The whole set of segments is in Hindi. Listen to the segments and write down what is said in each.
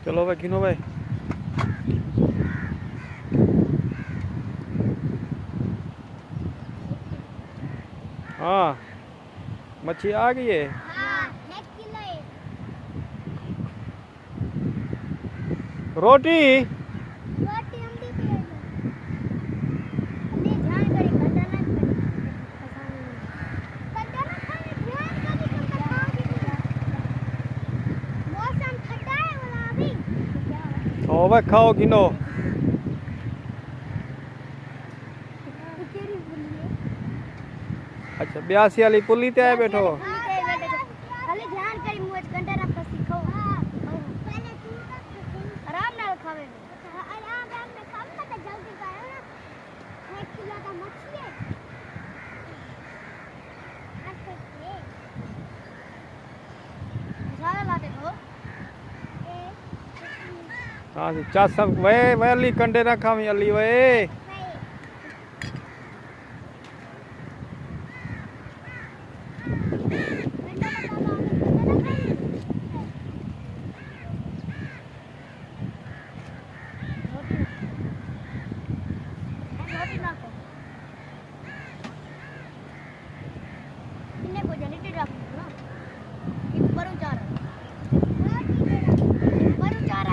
चलो भाई गिनो भाई। हाँ मच्छी आ गई है। हाँ, 1 किलो है। रोटी रोटी हम भी पी हमने ध्यान करी कंटा ना खाने ध्यान करी कंटा खाओगी मौसम ठंडा है वाला अभी ओ भाई खाओ गिनो। तेरी बोलिए अच्छा 82 वाली पुली ते आए बैठो। खाली ध्यान करी मुझ कंटा ना फसी खाओ पहले तू आराम नाल खावे आराम से खाओ ना तो जल्दी करो ना 1 किलो का मछली है सारा लाते हो हाँ जी चा सब वे अली कंडे ना खावी अली वे।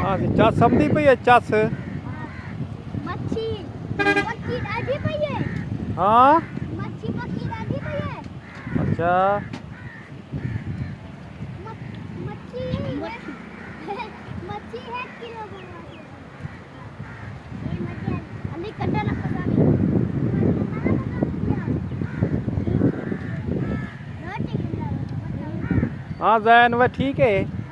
हाँ जी चा समझी पई है चस। मच्छी पक्की डाली पई है। हाँ मच्छी पक्की डाली पई है। अच्छा मच्छी मच्छी 1 किलो बनवा ये मच्छी अली कंटा ना पता नहीं हाँ जैन वह ठीक है।